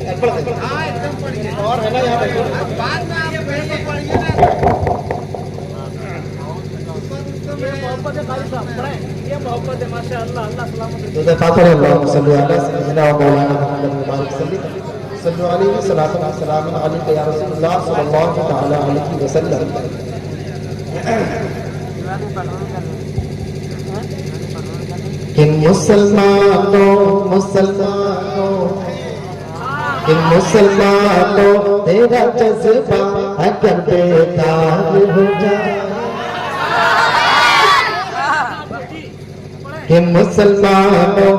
और है ना यहाँ पे बाद में आप पढ़िए ना। मोहब्बत है खाली साहब पढ़ें, ये मोहब्बत है माशाअल्लाह। अल्लाह सलामत रखे। तो फातिहा अल्लाहुम्मा सल्लि अला सय्यिदिना व मौलाना मुहम्मद मुबारक सल्लल्लाहु अलैहि वसल्लम सलाम अलैका या रसूलल्लाह सल्लल्लाहु तआला अलैहि वसल्लम। कि मुसलमानों तेरा जज्बा अगर बेदार हो जाए, कि मुसलमानों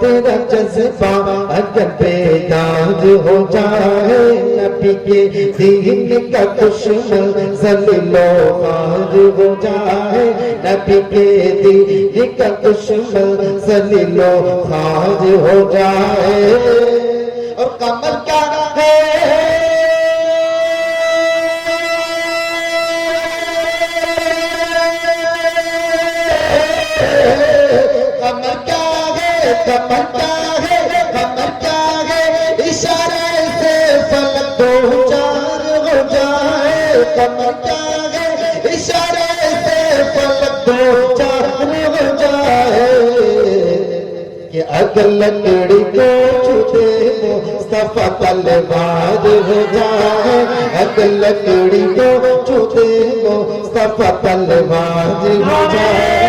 तेरा जज्बा अगर बेदार हो जाए, नबी के दीन का दुश्मन ज़लीलो ख्वार हो जाए, नबी के दीन का दुश्मन ज़लीलो ख्वार हो जाए। और कमर क्या है कमर क्या है इशारे से फलक दो चार हो जाए, कमर क्या है इशारे से फलक दो चार हो जाए। कि अगर लकड़ी को छूटे मुस्तफा तलवार हो जाए, अगर लकड़ी को छूटे मुस्तफा तलवार हो जाए।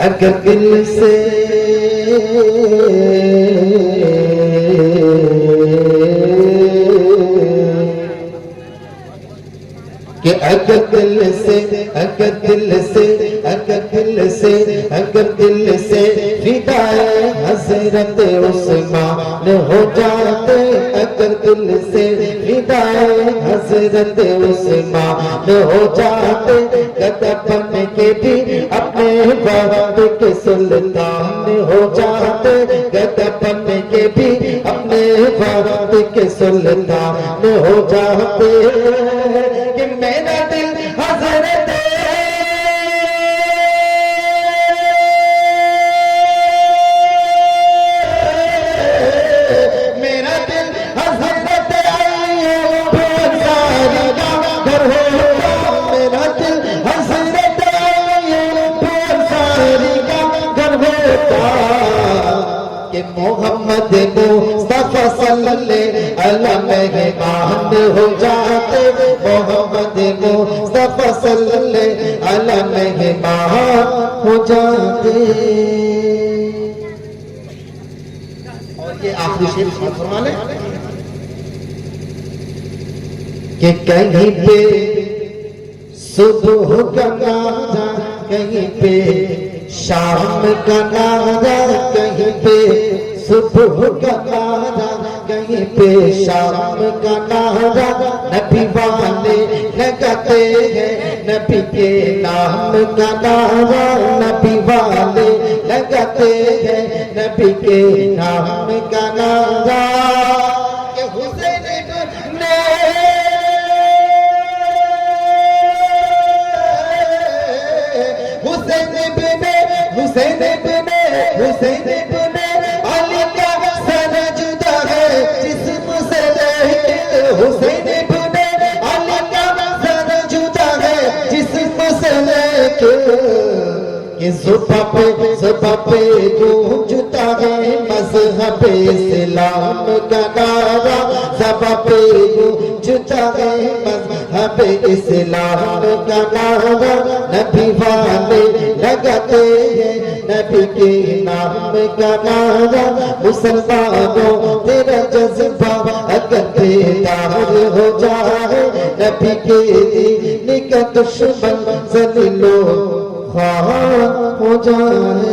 अगर दिल से कि अगर दिल से फिदाए हज़रत उस्मान हो जाते, अगर दिल से फिदाए हज़रत उस्मान हो जाते, गदबन के भी अपने वक्त के सुल्तान हो जाते, गदबन के भी अपने वक्त के सुल्तान हो जाते। कि मेरा दिल हज़रत मोहम्मद मुस्तफा सल्लल्लाहु अलैहि मेहमान हो जाते, मोहम्मद मुस्तफा सल्लल्लाहु अलैहि मेहमान हो जाते। और ये आखिरी शेर फरमा लें कि कहीं पे सुबह का नारा, कहीं पे शाम का नारा, कहीं पे सुबह का नारा, कहीं पे शाम का नारा, नबी वाले लगाते हैं नबी के नाम का नारा, नबी वाले लगाते हैं नबी के नाम का नारा। कि हुसैन ने हुसैन बिने अली का सर जुदा है जिस्म से लेके, हुसैन बिने अली का सर जुदा है जिस्म से लेके। कि ज़ुबां पे गूंजता है मज़हब इस्लाम का नारा, ज़ुबां पे गूंजता है मज़हब इस्लाम का नारा, नबी वाले लगाते हैं नबी के नाम का नारा। मुसलमानों तेरा जज्बा अगर बेदार हो जाए, नबी के दीन का दुश्मन ज़लीलो ख्वार हो जाए।